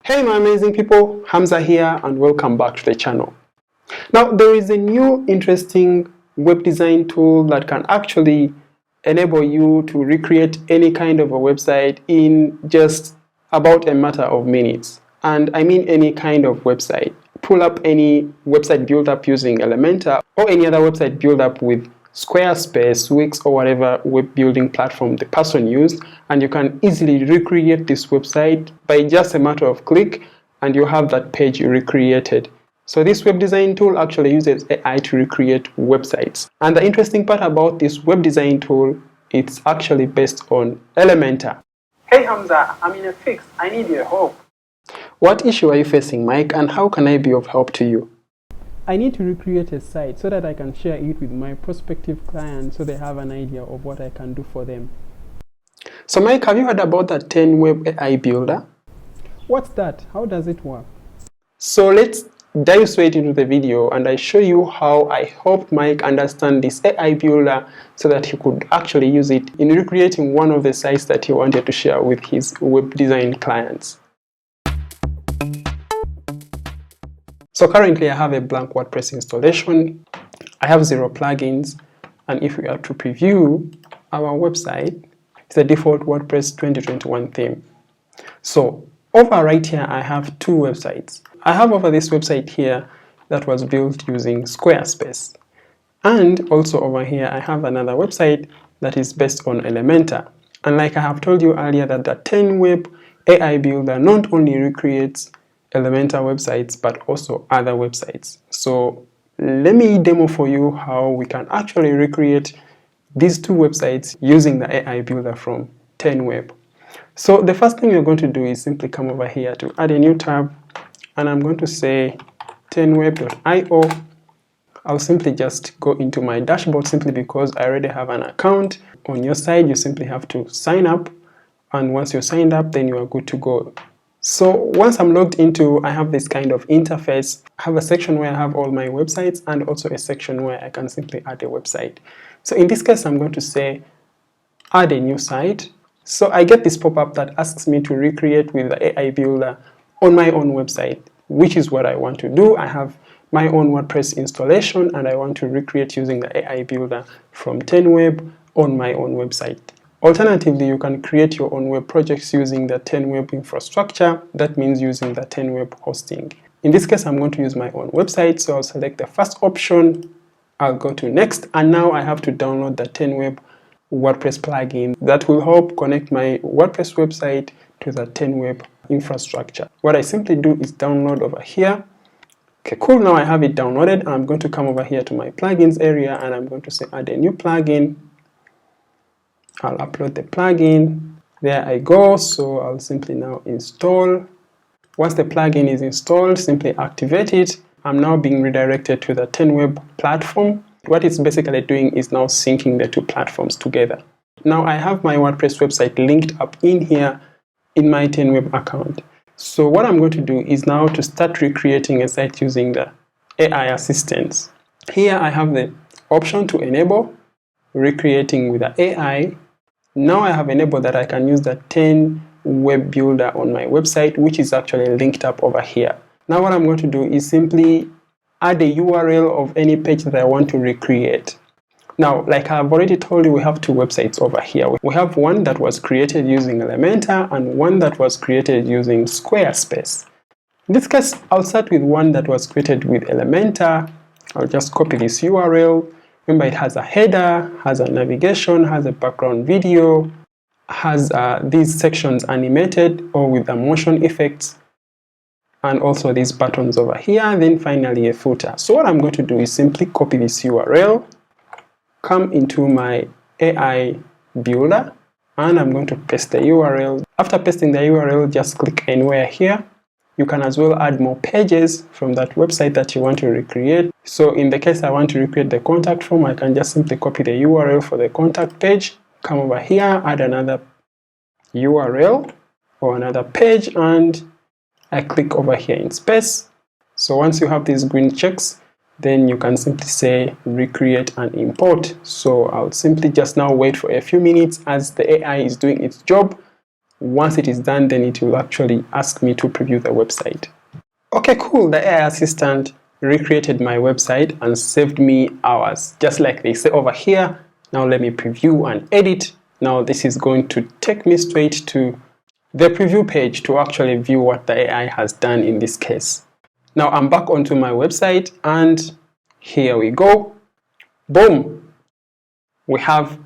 Hey my amazing people, Hamza here and welcome back to the channel. Now there is a new interesting web design tool that can actually enable you to recreate any kind of a website in just about a matter of minutes. And I mean any kind of website. Pull up any website built up using Elementor or any other website built up with Squarespace, Wix, or whatever web building platform the person used, and you can easily recreate this website by just a matter of click, and you have that page recreated. So this web design tool actually uses AI to recreate websites. And the interesting part about this web design tool, it's actually based on Elementor. Hey Hamza, I'm in a fix. I need your help. What issue are you facing, Mike, and how can I be of help to you? I need to recreate a site so that I can share it with my prospective clients so they have an idea of what I can do for them. So Mike, have you heard about the 10 Web AI Builder? What's that? How does it work? So let's dive straight into the video and I show you how I helped Mike understand this AI Builder so that he could actually use it in recreating one of the sites that he wanted to share with his web design clients. So currently I have a blank WordPress installation, I have 0 plugins, and if we are to preview our website, it's a default WordPress 2021 theme. So over right here I have 2 websites. I have over this website here that was built using Squarespace. And also over here I have another website that is based on Elementor. And like I have told you earlier that the 10 Web AI Builder not only recreates Elementor websites but also other websites. So let me demo for you how we can actually recreate these 2 websites using the AI Builder from 10 Web. So the first thing we're going to do is simply come over here to add a new tab, and I'm going to say 10web.io. I'll simply just go into my dashboard simply because I already have an account. On your side, you simply have to sign up, and once you're signed up, then you are good to go. So once I'm logged into, I have this kind of interface. I have a section where I have all my websites and also a section where I can simply add a website. So in this case, I'm going to say add a new site. So I get this pop-up that asks me to recreate with the AI Builder on my own website, which is what I want to do. I have my own WordPress installation and I want to recreate using the AI Builder from 10 Web on my own website. Alternatively, you can create your own web projects using the 10 Web infrastructure. That means using the 10 Web hosting. In this case, I'm going to use my own website, so I'll select the first option. I'll go to next, and now I have to download the 10 Web WordPress plugin that will help connect my WordPress website to the 10 Web infrastructure. What I simply do is download over here. Okay, cool, now I have it downloaded, and I'm going to come over here to my plugins area, and I'm going to say add a new plugin. I'll upload the plugin. There I go. So I'll simply now install. Once the plugin is installed, simply activate it. I'm now being redirected to the 10 Web platform. What it's basically doing is now syncing the 2 platforms together. Now I have my WordPress website linked up in here in my 10 Web account. So what I'm going to do is now to start recreating a site using the AI assistance. Here I have the option to enable recreating with the AI. Now I have enabled that I can use the 10 Web Builder on my website, which is actually linked up over here. Now what I'm going to do is simply add a URL of any page that I want to recreate. Now, like I've already told you, we have 2 websites over here. We have one that was created using Elementor and one that was created using Squarespace. In this case, I'll start with one that was created with Elementor. I'll just copy this URL. Remember, it has a header, has a navigation, has a background video, has these sections animated or with the motion effects, and also these buttons over here, then finally a footer. So what I'm going to do is simply copy this URL, come into my AI Builder, and I'm going to paste the URL. After pasting the URL, just click anywhere here. You can as well add more pages from that website that you want to recreate. So in the case I want to recreate the contact form, I can just simply copy the URL for the contact page, come over here, add another URL or another page, and I click over here in space. So once you have these green checks, then you can simply say recreate and import. So I'll simply just now wait for a few minutes as the AI is doing its job. Once it is done, then it will actually ask me to preview the website. Okay, cool. The AI assistant recreated my website and saved me hours, just like they say over here. Now let me preview and edit. Now this is going to take me straight to the preview page to actually view what the AI has done in this case. Now I'm back onto my website and here we go. Boom! We have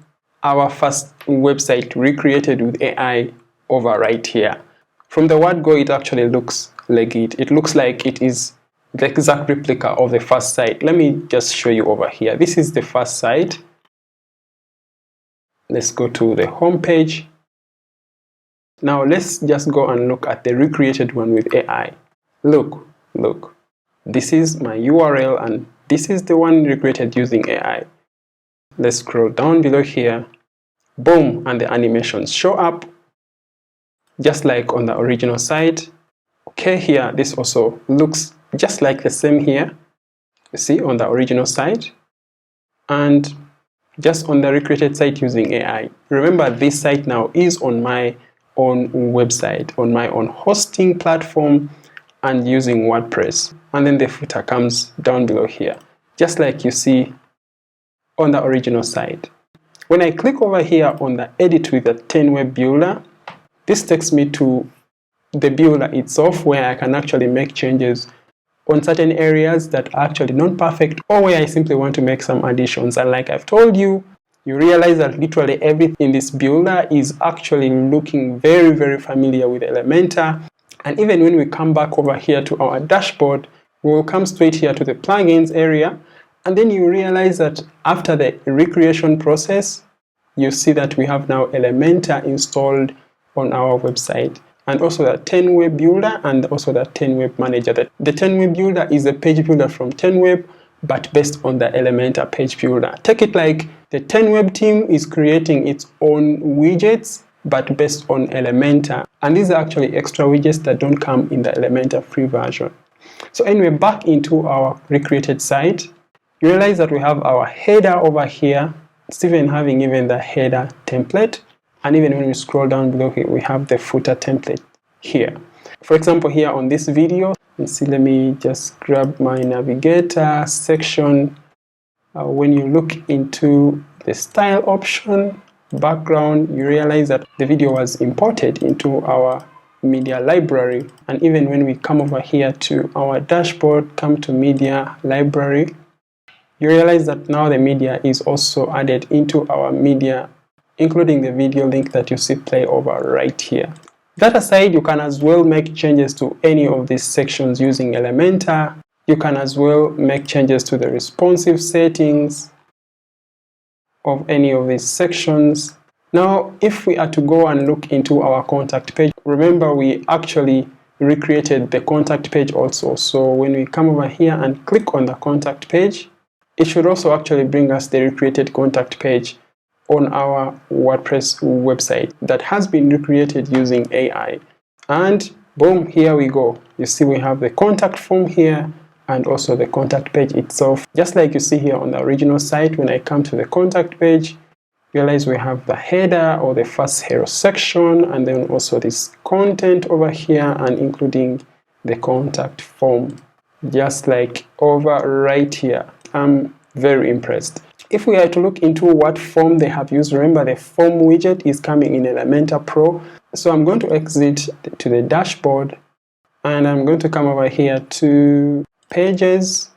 our first website recreated with AI over right here. From the word go, it actually looks legit. It looks like it is the exact replica of the first site. Let me just show you over here. This is the first site. Let's go to the home page. Now let's just go and look at the recreated one with AI. Look. This is my URL and this is the one recreated using AI. Let's scroll down below here. Boom, and the animations show up just like on the original site. Okay, here this also looks just like the same here. You see on the original site and just on the recreated site using AI. Remember, this site now is on my own website, on my own hosting platform and using WordPress. And then the footer comes down below here, just like you see on the original site. When I click over here on the edit with the 10 web builder, this takes me to the builder itself where I can actually make changes on certain areas that are actually not perfect or where I simply want to make some additions. And like I've told you, you realize that literally everything in this builder is actually looking very, very familiar with Elementor. And even when we come back over here to our dashboard, we will come straight here to the plugins area. And then you realize that after the recreation process, you see that we have now Elementor installed on our website. And also the 10 web builder and also the 10 web manager. The 10 web builder is a page builder from 10 web, but based on the Elementor page builder. Take it like the 10 web team is creating its own widgets, but based on Elementor. And these are actually extra widgets that don't come in the Elementor free version. So anyway, back into our recreated site, you realize that we have our header over here. It's even having even the header template. And even when we scroll down below here, we have the footer template here. For example, here on this video, let's see, let me just grab my navigator section. When you look into the style option, background, you realize that the video was imported into our media library. And even when we come over here to our dashboard, come to media library, you realize that now the media is also added into our media, including the video link that you see play over right here. That aside, you can as well make changes to any of these sections using Elementor. You can as well make changes to the responsive settings of any of these sections. Now, if we are to go and look into our contact page, remember we actually recreated the contact page also. So when we come over here and click on the contact page, it should also actually bring us the recreated contact page on our WordPress website that has been recreated using AI. And boom, here we go. You see we have the contact form here and also the contact page itself. Just like you see here on the original site, when I come to the contact page, realize we have the header or the first hero section and then also this content over here and including the contact form, just like over right here. I'm very impressed. If we are to look into what form they have used, remember the form widget is coming in Elementor Pro. So I'm going to exit to the dashboard and I'm going to come over here to pages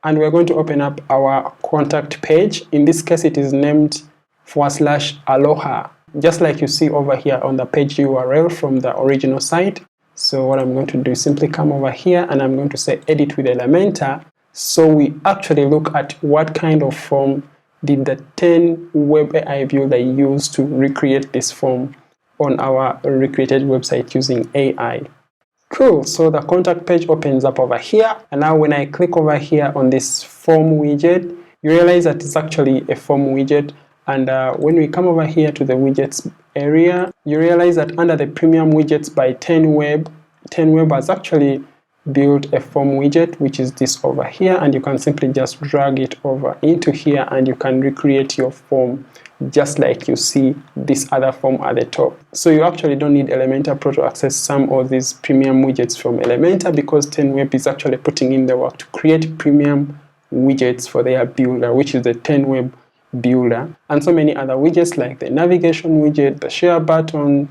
and we're going to open up our contact page. In this case, it is named /Aloha, just like you see over here on the page URL from the original site. So what I'm going to do is simply come over here and I'm going to say edit with Elementor. So we actually look at what kind of form did the 10 web AI builder use to recreate this form on our recreated website using AI. Cool, so the contact page opens up over here. And now when I click over here on this form widget, you realize that it's actually a form widget. And when we come over here to the widgets area, you realize that under the premium widgets by 10 web has actually built a form widget, which is this over here, and you can simply just drag it over into here and you can recreate your form just like you see this other form at the top. So you actually don't need Elementor Pro to access some of these premium widgets from Elementor, because 10web is actually putting in the work to create premium widgets for their builder, which is the 10web builder, and so many other widgets like the navigation widget, the share button,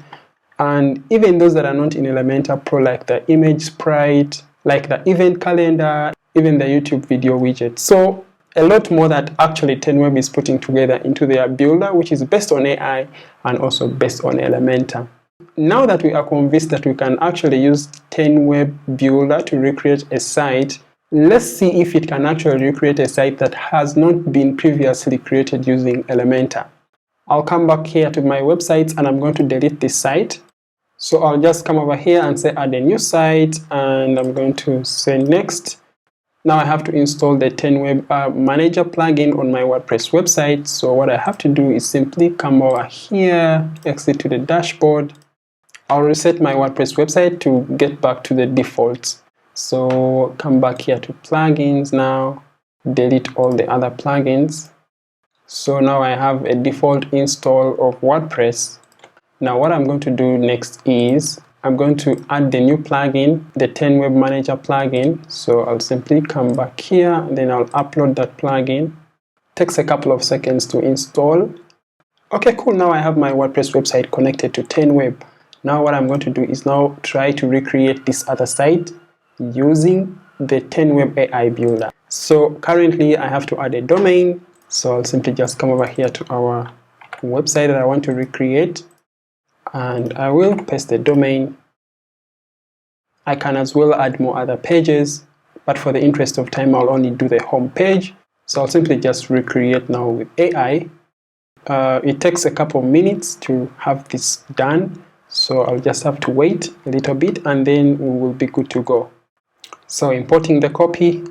and even those that are not in Elementor Pro, like the image sprite, like the event calendar, even the YouTube video widget. So a lot more that actually 10web is putting together into their builder, which is based on AI and also based on Elementor. Now that we are convinced that we can actually use 10web builder to recreate a site, let's see if it can actually recreate a site that has not been previously created using Elementor. I'll come back here to my websites and I'm going to delete this site. So I'll just come over here and say add a new site, and I'm going to say next. Now I have to install the 10web manager plugin on my WordPress website. So what I have to do is simply come over here, exit to the dashboard. I'll reset my WordPress website to get back to the defaults. So come back here to plugins now, delete all the other plugins. So now I have a default install of WordPress. Now what I'm going to do next is I'm going to add the new plugin, the 10web manager plugin. So I'll simply come back here, then I'll upload that plugin. Takes a couple of seconds to install. Okay, cool. Now I have my WordPress website connected to 10web. Now what I'm going to do is now try to recreate this other site using the 10web AI builder. So currently I have to add a domain. So I'll simply just come over here to our website that I want to recreate, and I will paste the domain. I can as well add more other pages, but for the interest of time, I'll only do the home page. So I'll simply just recreate now with AI. It takes a couple of minutes to have this done, so I'll just have to wait a little bit and then we will be good to go. So importing the copy.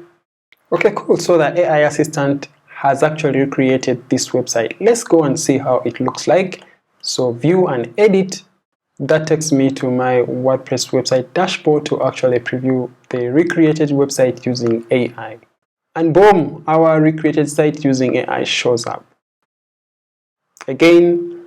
Okay, cool. So the AI assistant has actually recreated this website. Let's go and see how it looks like. So view and edit. That takes me to my WordPress website dashboard to actually preview the recreated website using AI. And boom, our recreated site using AI shows up. Again,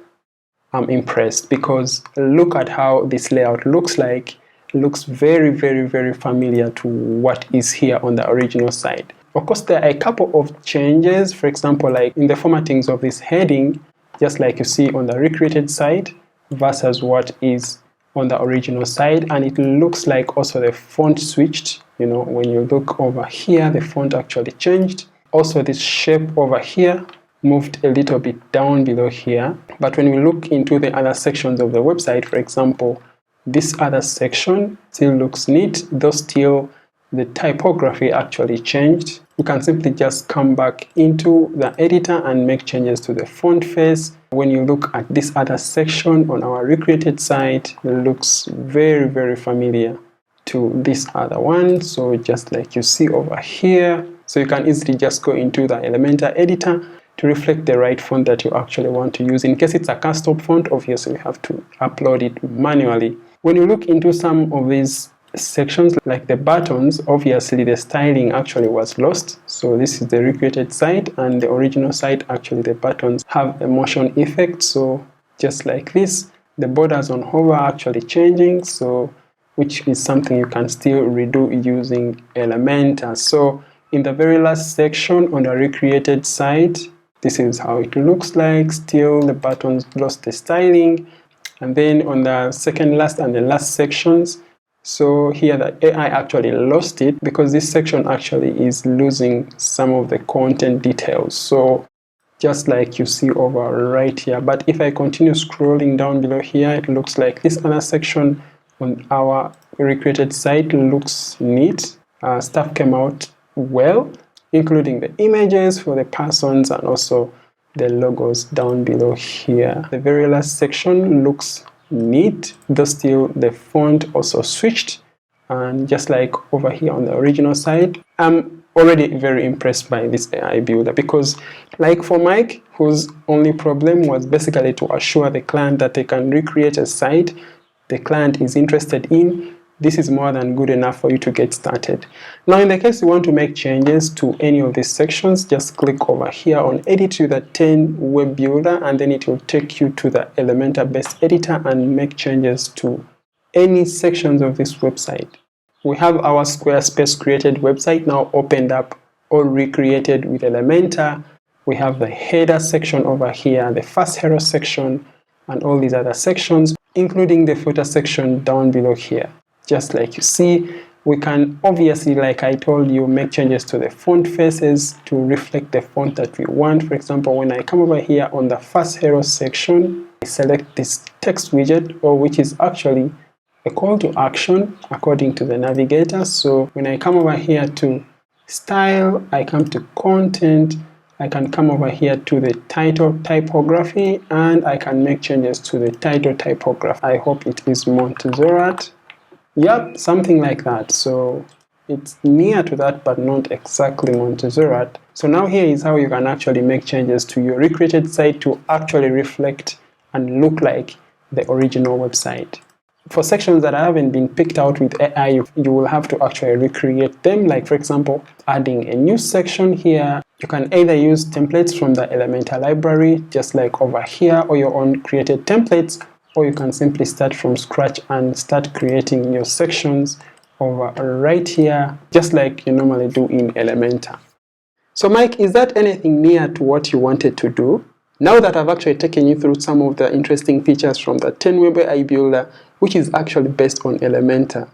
I'm impressed because look at how this layout looks like. It looks very, very, very familiar to what is here on the original site. Of course, there are a couple of changes. For example, like in the formattings of this heading, just like you see on the recreated site versus what is on the original site. And it looks like also the font switched. You know, when you look over here, the font actually changed. Also, this shape over here moved a little bit down below here. But when we look into the other sections of the website, for example, this other section still looks neat, though still the typography actually changed. You can simply just come back into the editor and make changes to the font face. When you look at this other section on our recreated site, it looks very, very familiar to this other one. So just like you see over here, so you can easily just go into the Elementor editor to reflect the right font that you actually want to use. In case it's a custom font, obviously you have to upload it manually. When you look into some of these sections like the buttons, obviously the styling actually was lost. So this is the recreated site, and the original site actually the buttons have a motion effect. So just like this, the borders on hover are actually changing, so which is something you can still redo using Elementor. So in the very last section on the recreated site, this is how it looks like. Still the buttons lost the styling. And then on the second last and the last sections, so here the AI actually lost it because this section actually is losing some of the content details. So just like you see over right here. But if I continue scrolling down below here, it looks like this other section on our recreated site looks neat. Stuff came out well, including the images for the persons and also the logos down below here. The very last section looks neat, though still the font also switched, and just like over here on the original site, I'm already very impressed by this AI builder because like for Mike, whose only problem was basically to assure the client that they can recreate a site the client is interested in this is more than good enough for you to get started. Now, in the case you want to make changes to any of these sections, just click over here on Edit to the 10 Web Builder, and then it will take you to the Elementor based editor and make changes to any sections of this website. We have our Squarespace created website now opened up or recreated with Elementor. We have the header section over here, the first hero section, and all these other sections, including the footer section down below here. Just like you see, we can obviously, like I told you, make changes to the font faces to reflect the font that we want. For example, when I come over here on the first hero section, I select this text widget, or which is actually a call to action according to the navigator. So when I come over here to style, I come to content, I can come over here to the title typography, and I can make changes to the title typography. I hope it is Montserrat. Yep, something like that. So it's near to that, but not exactly Montserrat. So now here is how you can actually make changes to your recreated site to actually reflect and look like the original website. For sections that haven't been picked out with AI, you will have to actually recreate them. Like, for example, adding a new section here. You can either use templates from the Elementor library, just like over here, or your own created templates, or you can simply start from scratch and start creating your sections over right here, just like you normally do in Elementor. So Mike, is that anything near to what you wanted to do? Now that I've actually taken you through some of the interesting features from the 10 Web AI Builder, which is actually based on Elementor.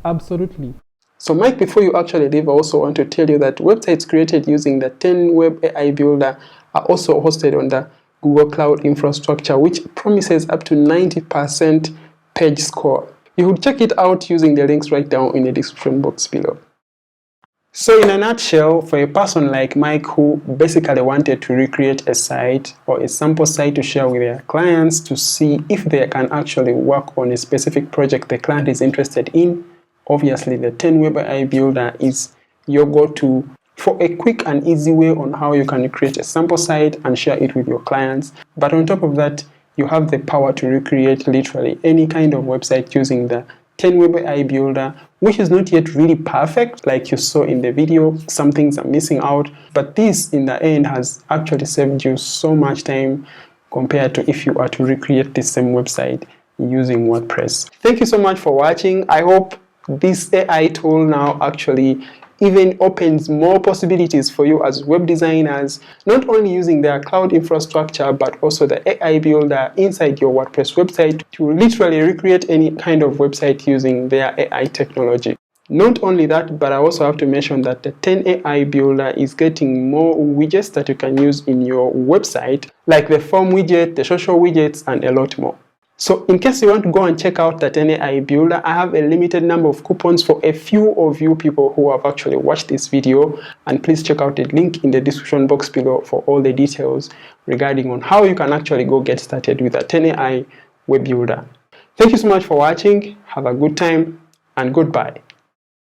Absolutely. So Mike, before you actually leave, I also want to tell you that websites created using the 10 Web AI Builder are also hosted on the Google Cloud infrastructure, which promises up to 90% page score. You would check it out using the links right down in the description box below. So in a nutshell, for a person like Mike who basically wanted to recreate a site or a sample site to share with their clients to see if they can actually work on a specific project the client is interested in, obviously the 10 Web AI Builder is your go-to for a quick and easy way on how you can create a sample site and share it with your clients. But on top of that, you have the power to recreate literally any kind of website using the 10 Web AI Builder, which is not yet really perfect like you saw in the video. Some things are missing out, but this in the end has actually saved you so much time compared to if you are to recreate the same website using WordPress. Thank you so much for watching. I hope this AI tool now actually even opens more possibilities for you as web designers, not only using their cloud infrastructure, but also the AI builder inside your WordPress website to literally recreate any kind of website using their AI technology. Not only that, but I also have to mention that the 10 AI builder is getting more widgets that you can use in your website, like the form widget, the social widgets, and a lot more. So in case you want to go and check out the 10 AI Builder, I have a limited number of coupons for a few of you people who have actually watched this video, and please check out the link in the description box below for all the details regarding on how you can actually go get started with the 10 AI Web Builder. Thank you so much for watching, have a good time, and goodbye.